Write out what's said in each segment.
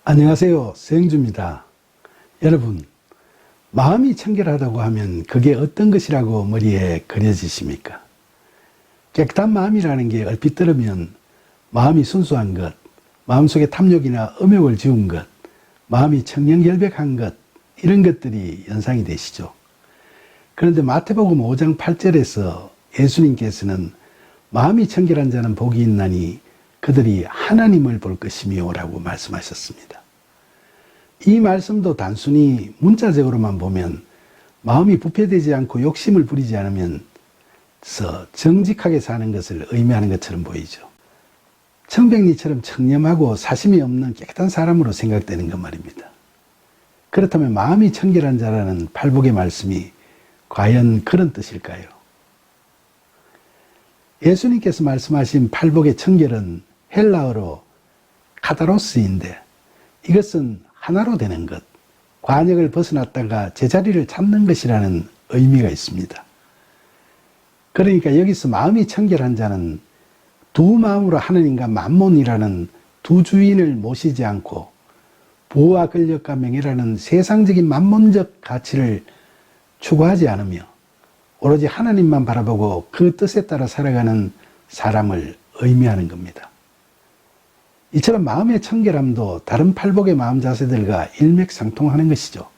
안녕하세요. 서영주입니다. 여러분, 마음이 청결하다고 하면 그게 어떤 것이라고 머리에 그려지십니까? 깨끗한 마음이라는 게 얼핏 들으면 마음이 순수한 것, 마음속에 탐욕이나 음욕을 지운 것, 마음이 청렴결백한 것, 이런 것들이 연상이 되시죠. 그런데 마태복음 5장 8절에서 예수님께서는 마음이 청결한 자는 복이 있나니 그들이 하나님을 볼 것이며 라고 말씀하셨습니다. 이 말씀도 단순히 문자적으로만 보면 마음이 부패되지 않고 욕심을 부리지 않으면서 정직하게 사는 것을 의미하는 것처럼 보이죠. 청백리처럼 청렴하고 사심이 없는 깨끗한 사람으로 생각되는 것 말입니다. 그렇다면 마음이 청결한 자라는 팔복의 말씀이 과연 그런 뜻일까요? 예수님께서 말씀하신 팔복의 청결은 헬라어로 카타로스인데 이것은 하나로 되는 것, 관역을 벗어났다가 제자리를 찾는 것이라는 의미가 있습니다. 그러니까 여기서 마음이 청결한 자는 두 마음으로 하느님과 만몬이라는 두 주인을 모시지 않고 부와 권력과 명예라는 세상적인 만몬적 가치를 추구하지 않으며 오로지 하나님만 바라보고 그 뜻에 따라 살아가는 사람을 의미하는 겁니다. 이처럼 마음의 청결함도 다른 팔복의 마음 자세들과 일맥상통하는 것이죠.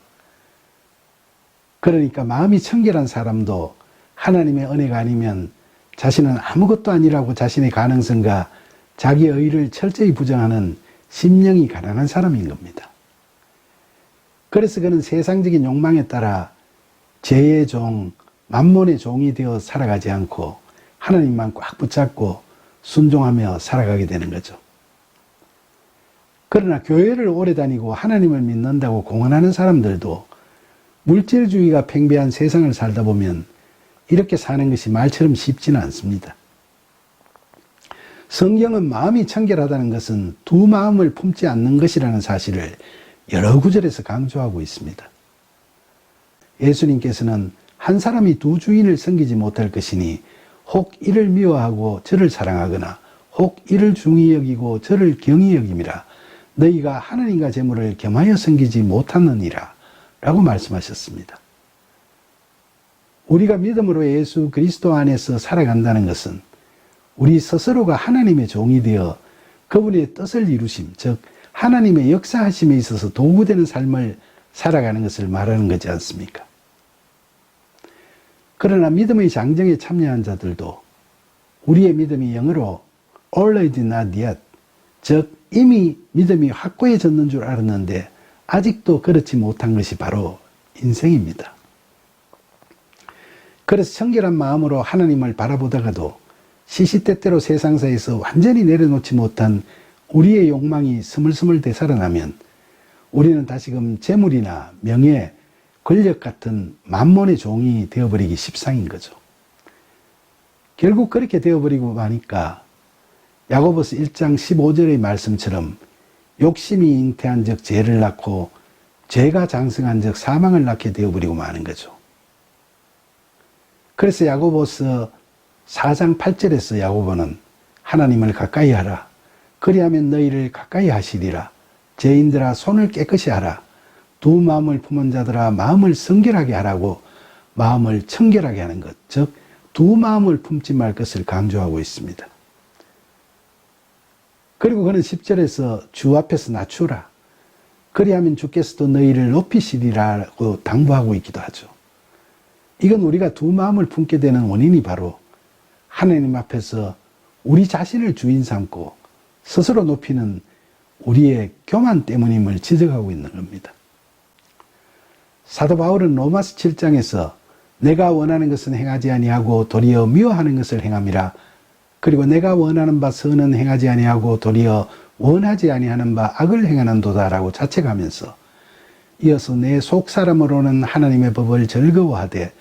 그러니까 마음이 청결한 사람도 하나님의 은혜가 아니면 자신은 아무것도 아니라고 자신의 가능성과 자기의 의를 철저히 부정하는 심령이 가난한 사람인 겁니다. 그래서 그는 세상적인 욕망에 따라 죄의 종, 만몬의 종이 되어 살아가지 않고 하나님만 꽉 붙잡고 순종하며 살아가게 되는 거죠. 그러나 교회를 오래 다니고 하나님을 믿는다고 공언하는 사람들도 물질주의가 팽배한 세상을 살다 보면 이렇게 사는 것이 말처럼 쉽지는 않습니다. 성경은 마음이 청결하다는 것은 두 마음을 품지 않는 것이라는 사실을 여러 구절에서 강조하고 있습니다. 예수님께서는 한 사람이 두 주인을 섬기지 못할 것이니 혹 이를 미워하고 저를 사랑하거나 혹 이를 중히 여기고 저를 경히 여김이라 너희가 하나님과 재물을 겸하여 섬기지 못하느니라 라고 말씀하셨습니다. 우리가 믿음으로 예수 그리스도 안에서 살아간다는 것은 우리 스스로가 하나님의 종이 되어 그분의 뜻을 이루심, 즉 하나님의 역사하심에 있어서 도구되는 삶을 살아가는 것을 말하는 거지 않습니까? 그러나 믿음의 장정에 참여한 자들도 우리의 믿음이 영어로 already not yet, 즉 이미 믿음이 확고해졌는 줄 알았는데 아직도 그렇지 못한 것이 바로 인생입니다. 그래서 청결한 마음으로 하나님을 바라보다가도 시시때때로 세상사에서 완전히 내려놓지 못한 우리의 욕망이 스물스물 되살아나면 우리는 다시금 재물이나 명예, 권력 같은 만몬의 종이 되어버리기 십상인 거죠. 결국 그렇게 되어버리고 마니까 야고보서 1장 15절의 말씀처럼 욕심이 잉태한 즉 죄를 낳고 죄가 장성한 즉 사망을 낳게 되어버리고 마는 거죠. 그래서 야고보서 4장 8절에서 야고보는 하나님을 가까이 하라. 그리하면 너희를 가까이 하시리라. 죄인들아 손을 깨끗이 하라. 두 마음을 품은 자들아 마음을 성결하게 하라고 마음을 청결하게 하는 것, 즉 두 마음을 품지 말 것을 강조하고 있습니다. 그리고 그는 10절에서 주 앞에서 낮추라. 그리하면 주께서도 너희를 높이시리라고 당부하고 있기도 하죠. 이건 우리가 두 마음을 품게 되는 원인이 바로 하나님 앞에서 우리 자신을 주인 삼고 스스로 높이는 우리의 교만 때문임을 지적하고 있는 겁니다. 사도 바울은 로마서 7장에서 내가 원하는 것은 행하지 아니하고 도리어 미워하는 것을 행함이라. 그리고 내가 원하는 바 선은 행하지 아니하고 도리어 원하지 아니하는 바 악을 행하는도다라고 자책하면서 이어서 내 속사람으로는 하나님의 법을 즐거워하되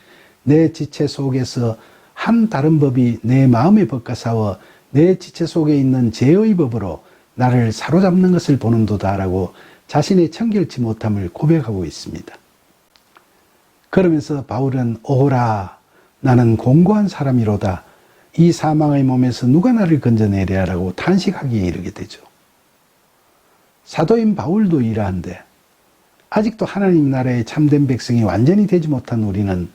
내 지체 속에서 한 다른 법이 내 마음의 법과 싸워 내 지체 속에 있는 죄의 법으로 나를 사로잡는 것을 보는도다라고 자신의 청결치 못함을 고백하고 있습니다. 그러면서 바울은 오호라 나는 공고한 사람이로다. 이 사망의 몸에서 누가 나를 건져내랴라고 탄식하기에 이르게 되죠. 사도인 바울도 이러한데 아직도 하나님 나라의 참된 백성이 완전히 되지 못한 우리는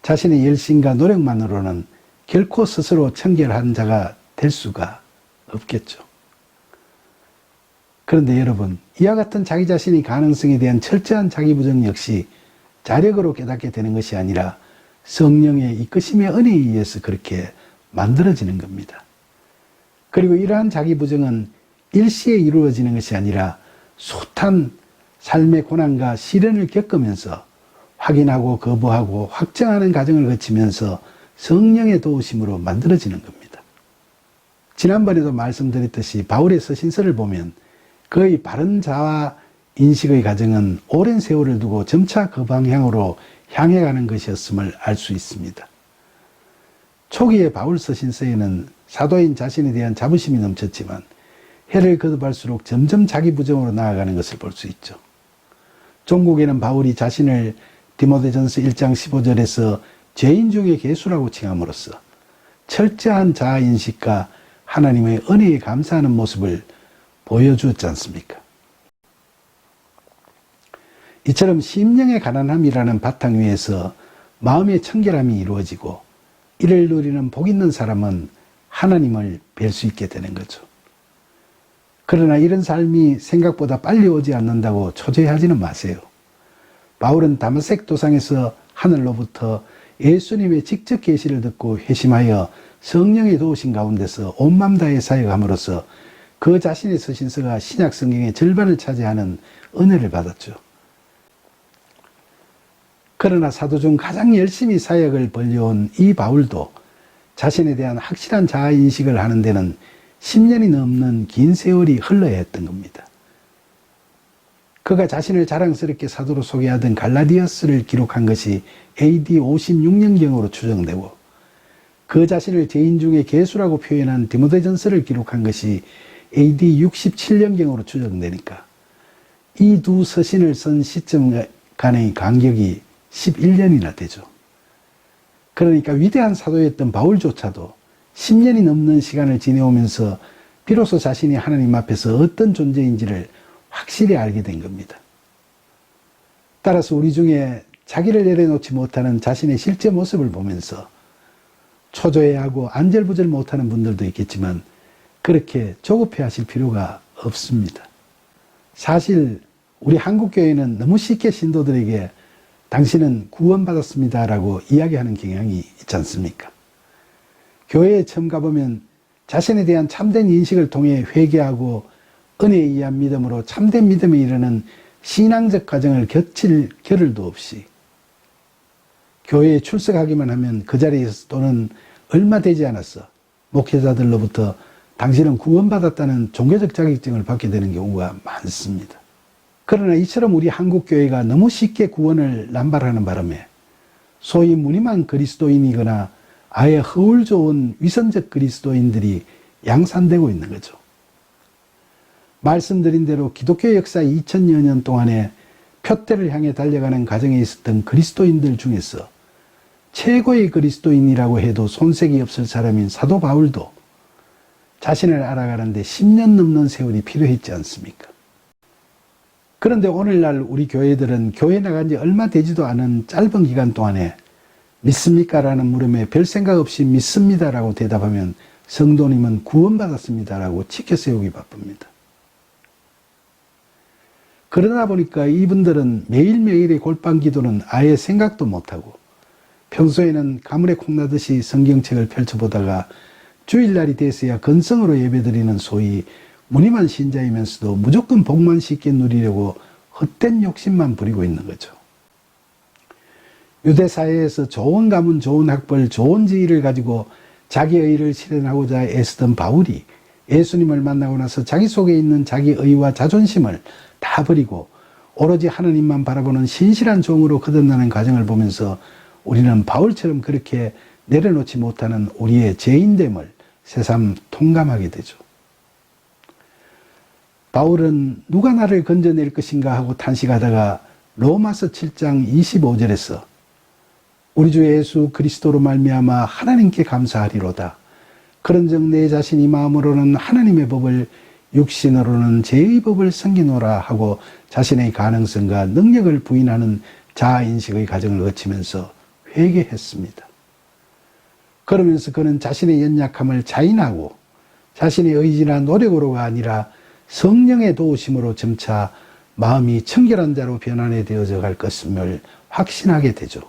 자신의 열심과 노력만으로는 결코 스스로 청결한 자가 될 수가 없겠죠. 그런데 여러분, 이와 같은 자기 자신의 가능성에 대한 철저한 자기 부정 역시 자력으로 깨닫게 되는 것이 아니라 성령의 이끄심의 은혜에 의해서 그렇게 만들어지는 겁니다. 그리고 이러한 자기 부정은 일시에 이루어지는 것이 아니라 숱한 삶의 고난과 시련을 겪으면서 확인하고 거부하고 확정하는 과정을 거치면서 성령의 도우심으로 만들어지는 겁니다. 지난번에도 말씀드렸듯이 바울의 서신서를 보면 그의 바른 자아 인식의 과정은 오랜 세월을 두고 점차 그 방향으로 향해가는 것이었음을 알 수 있습니다. 초기의 바울 서신서에는 사도인 자신에 대한 자부심이 넘쳤지만 해를 거듭할수록 점점 자기 부정으로 나아가는 것을 볼 수 있죠. 종국에는 바울이 자신을 디모데전서 1장 15절에서 죄인 중의 괴수라고 칭함으로써 철저한 자아인식과 하나님의 은혜에 감사하는 모습을 보여주었지 않습니까? 이처럼 심령의 가난함이라는 바탕 위에서 마음의 청결함이 이루어지고 이를 누리는 복 있는 사람은 하나님을 뵐 수 있게 되는 거죠. 그러나 이런 삶이 생각보다 빨리 오지 않는다고 초조해하지는 마세요. 바울은 다마섹 도상에서 하늘로부터 예수님의 직접 계시를 듣고 회심하여 성령의 도우신 가운데서 온 맘 다해 사역함으로써 그 자신의 서신서가 신약 성경의 절반을 차지하는 은혜를 받았죠. 그러나 사도 중 가장 열심히 사역을 벌려온 이 바울도 자신에 대한 확실한 자아인식을 하는 데는 10년이 넘는 긴 세월이 흘러야 했던 겁니다. 그가 자신을 자랑스럽게 사도로 소개하던 갈라디아스를 기록한 것이 AD 56년경으로 추정되고 그 자신을 죄인 중에 괴수라고 표현한 디모데전서를 기록한 것이 AD 67년경으로 추정되니까 이 두 서신을 쓴 시점 간의 간격이 11년이나 되죠. 그러니까 위대한 사도였던 바울조차도 10년이 넘는 시간을 지내오면서 비로소 자신이 하나님 앞에서 어떤 존재인지를 확실히 알게 된 겁니다. 따라서 우리 중에 자기를 내려놓지 못하는 자신의 실제 모습을 보면서 초조해하고 안절부절 못하는 분들도 있겠지만 그렇게 조급해하실 필요가 없습니다. 사실 우리 한국교회는 너무 쉽게 신도들에게 당신은 구원받았습니다라고 이야기하는 경향이 있지 않습니까? 교회에 처음 가보면 자신에 대한 참된 인식을 통해 회개하고 은혜에 의한 믿음으로 참된 믿음에 이르는 신앙적 과정을 거칠 겨를도 없이 교회에 출석하기만 하면 그 자리에서 또는 얼마 되지 않았어 목회자들로부터 당신은 구원받았다는 종교적 자격증을 받게 되는 경우가 많습니다. 그러나 이처럼 우리 한국교회가 너무 쉽게 구원을 남발하는 바람에 소위 무늬만 그리스도인이거나 아예 허울 좋은 위선적 그리스도인들이 양산되고 있는 거죠. 말씀드린 대로 기독교 역사 2000여 년 동안에 표대를 향해 달려가는 과정에 있었던 그리스도인들 중에서 최고의 그리스도인이라고 해도 손색이 없을 사람인 사도 바울도 자신을 알아가는데 10년 넘는 세월이 필요했지 않습니까? 그런데 오늘날 우리 교회들은 교회 나간 지 얼마 되지도 않은 짧은 기간 동안에 믿습니까? 라는 물음에 별 생각 없이 믿습니다라고 대답하면 성도님은 구원받았습니다라고 치켜세우기 바쁩니다. 그러다 보니까 이분들은 매일매일의 골방 기도는 아예 생각도 못하고 평소에는 가물에 콩나듯이 성경책을 펼쳐보다가 주일날이 돼서야 건성으로 예배드리는 소위 무늬만 신자이면서도 무조건 복만 쉽게 누리려고 헛된 욕심만 부리고 있는 거죠. 유대사회에서 좋은 가문, 좋은 학벌, 좋은 지위를 가지고 자기의 의를 실현하고자 애쓰던 바울이 예수님을 만나고 나서 자기 속에 있는 자기 의와 자존심을 다 버리고 오로지 하나님만 바라보는 신실한 종으로 거듭나는 과정을 보면서 우리는 바울처럼 그렇게 내려놓지 못하는 우리의 죄인됨을 새삼 통감하게 되죠. 바울은 누가 나를 건져낼 것인가 하고 탄식하다가 로마서 7장 25절에서 우리 주 예수 그리스도로 말미암아 하나님께 감사하리로다. 그런즉 내 자신이 마음으로는 하나님의 법을 육신으로는 죄의 법을 섬기노라 하고 자신의 가능성과 능력을 부인하는 자아인식의 과정을 거치면서 회개했습니다. 그러면서 그는 자신의 연약함을 자인하고 자신의 의지나 노력으로가 아니라 성령의 도우심으로 점차 마음이 청결한 자로 변환이 되어져 갈 것임을 확신하게 되죠.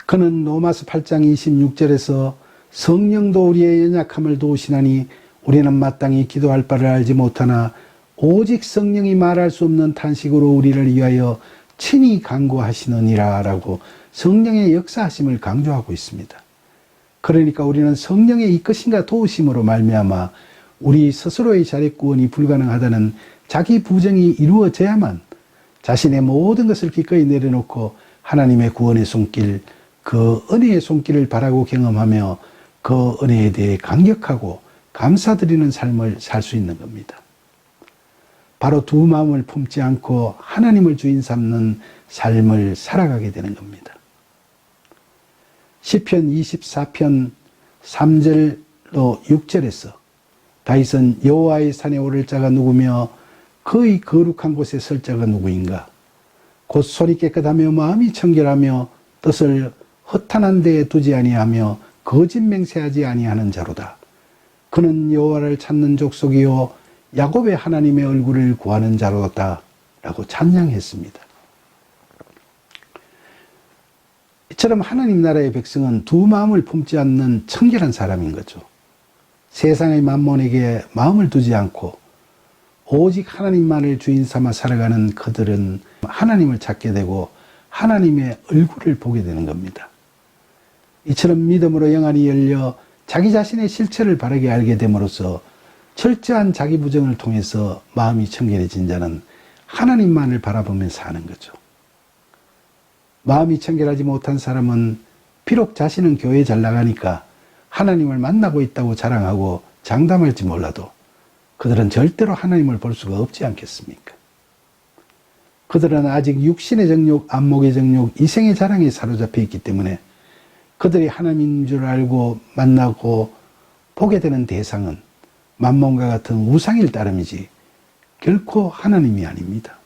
그는 로마서 8장 26절에서 성령도 우리의 연약함을 도우시나니 우리는 마땅히 기도할 바를 알지 못하나 오직 성령이 말할 수 없는 탄식으로 우리를 위하여 친히 간구하시느니라 라고 성령의 역사하심을 강조하고 있습니다. 그러니까 우리는 성령의 이끄심과 도우심으로 말미암아 우리 스스로의 자력 구원이 불가능하다는 자기 부정이 이루어져야만 자신의 모든 것을 기꺼이 내려놓고 하나님의 구원의 손길, 그 은혜의 손길을 바라고 경험하며 그 은혜에 대해 감격하고 감사드리는 삶을 살 수 있는 겁니다. 바로 두 마음을 품지 않고 하나님을 주인 삼는 삶을 살아가게 되는 겁니다. 시편 24편 3절로 6절에서 다윗은 여호와의 산에 오를 자가 누구며 그의 거룩한 곳에 설 자가 누구인가? 곧 손이 깨끗하며 마음이 청결하며 뜻을 허탄한 데에 두지 아니하며 거짓 맹세하지 아니하는 자로다. 그는 여호와를 찾는 족속이요 야곱의 하나님의 얼굴을 구하는 자로다 라고 찬양했습니다. 이처럼 하나님 나라의 백성은 두 마음을 품지 않는 청결한 사람인 거죠. 세상의 만몬에게 마음을 두지 않고 오직 하나님만을 주인 삼아 살아가는 그들은 하나님을 찾게 되고 하나님의 얼굴을 보게 되는 겁니다. 이처럼 믿음으로 영안이 열려 자기 자신의 실체를 바르게 알게 됨으로써 철저한 자기 부정을 통해서 마음이 청결해진 자는 하나님만을 바라보며 사는 거죠. 마음이 청결하지 못한 사람은 비록 자신은 교회에 잘 나가니까 하나님을 만나고 있다고 자랑하고 장담할지 몰라도 그들은 절대로 하나님을 볼 수가 없지 않겠습니까? 그들은 아직 육신의 정욕, 안목의 정욕, 이생의 자랑에 사로잡혀 있기 때문에 그들이 하나님인 줄 알고 만나고 보게 되는 대상은 만몬과 같은 우상일 따름이지 결코 하나님이 아닙니다.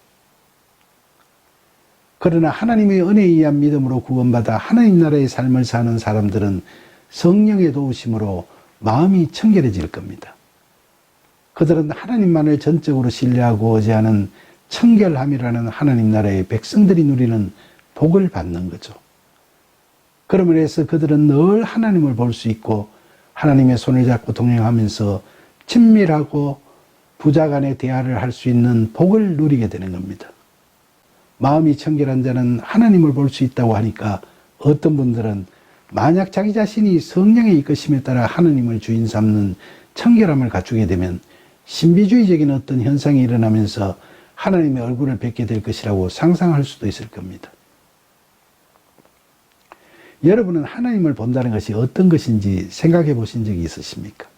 그러나 하나님의 은혜에 의한 믿음으로 구원받아 하나님 나라의 삶을 사는 사람들은 성령의 도우심으로 마음이 청결해질 겁니다. 그들은 하나님만을 전적으로 신뢰하고 의지하는 청결함이라는 하나님 나라의 백성들이 누리는 복을 받는 거죠. 그러므로 해서 그들은 늘 하나님을 볼 수 있고 하나님의 손을 잡고 동행하면서 친밀하고 부자 간의 대화를 할 수 있는 복을 누리게 되는 겁니다. 마음이 청결한 자는 하나님을 볼 수 있다고 하니까 어떤 분들은 만약 자기 자신이 성령의 이끄심에 따라 하나님을 주인 삼는 청결함을 갖추게 되면 신비주의적인 어떤 현상이 일어나면서 하나님의 얼굴을 뵙게 될 것이라고 상상할 수도 있을 겁니다. 여러분은 하나님을 본다는 것이 어떤 것인지 생각해 보신 적이 있으십니까?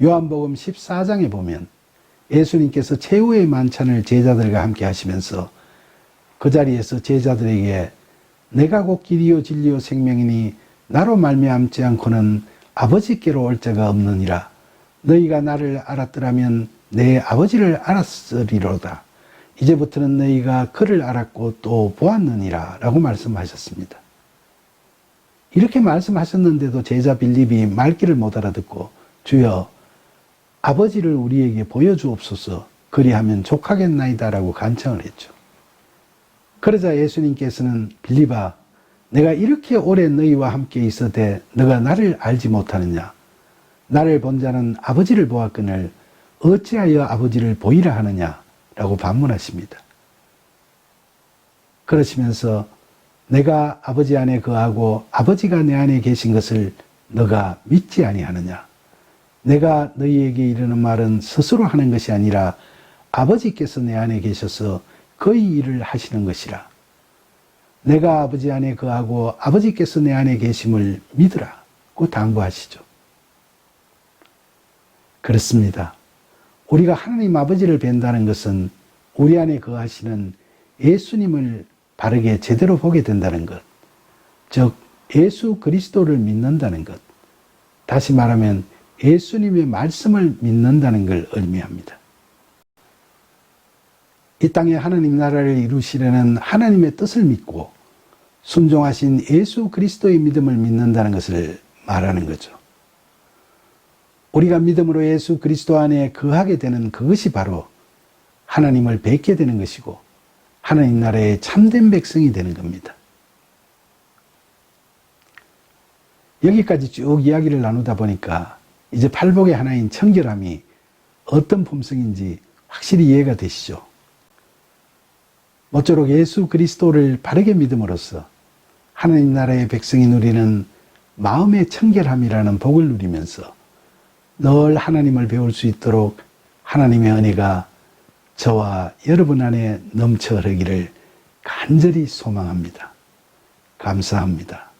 요한복음 14장에 보면 예수님께서 최후의 만찬을 제자들과 함께 하시면서 그 자리에서 제자들에게 내가 곧 길이요 진리요 생명이니 나로 말미암지 않고는 아버지께로 올 자가 없느니라. 너희가 나를 알았더라면 내 아버지를 알았으리로다. 이제부터는 너희가 그를 알았고 또 보았느니라 라고 말씀하셨습니다. 이렇게 말씀하셨는데도 제자 빌립이 말귀를 못 알아듣고 주여 아버지를 우리에게 보여주옵소서 그리하면 족하겠나이다 라고 간청을 했죠. 그러자 예수님께서는 빌립아 내가 이렇게 오래 너희와 함께 있어대 너가 나를 알지 못하느냐. 나를 본 자는 아버지를 보았거늘 어찌하여 아버지를 보이라 하느냐 라고 반문하십니다. 그러시면서 내가 아버지 안에 거하고 아버지가 내 안에 계신 것을 너가 믿지 아니하느냐. 내가 너희에게 이르는 말은 스스로 하는 것이 아니라 아버지께서 내 안에 계셔서 그의 일을 하시는 것이라. 내가 아버지 안에 거하고 아버지께서 내 안에 계심을 믿으라고 당부하시죠. 그렇습니다. 우리가 하나님 아버지를 뵌다는 것은 우리 안에 거하시는 예수님을 바르게 제대로 보게 된다는 것, 즉 예수 그리스도를 믿는다는 것, 다시 말하면 예수님의 말씀을 믿는다는 걸 의미합니다. 이 땅에 하나님 나라를 이루시려는 하나님의 뜻을 믿고 순종하신 예수 그리스도의 믿음을 믿는다는 것을 말하는 거죠. 우리가 믿음으로 예수 그리스도 안에 거하게 되는 그것이 바로 하나님을 뵙게 되는 것이고 하나님 나라의 참된 백성이 되는 겁니다. 여기까지 쭉 이야기를 나누다 보니까 이제 팔복의 하나인 청결함이 어떤 품성인지 확실히 이해가 되시죠? 모쪼록 예수 그리스도를 바르게 믿음으로써 하나님 나라의 백성이 누리는 마음의 청결함이라는 복을 누리면서 늘 하나님을 배울 수 있도록 하나님의 은혜가 저와 여러분 안에 넘쳐 흐르기를 간절히 소망합니다. 감사합니다.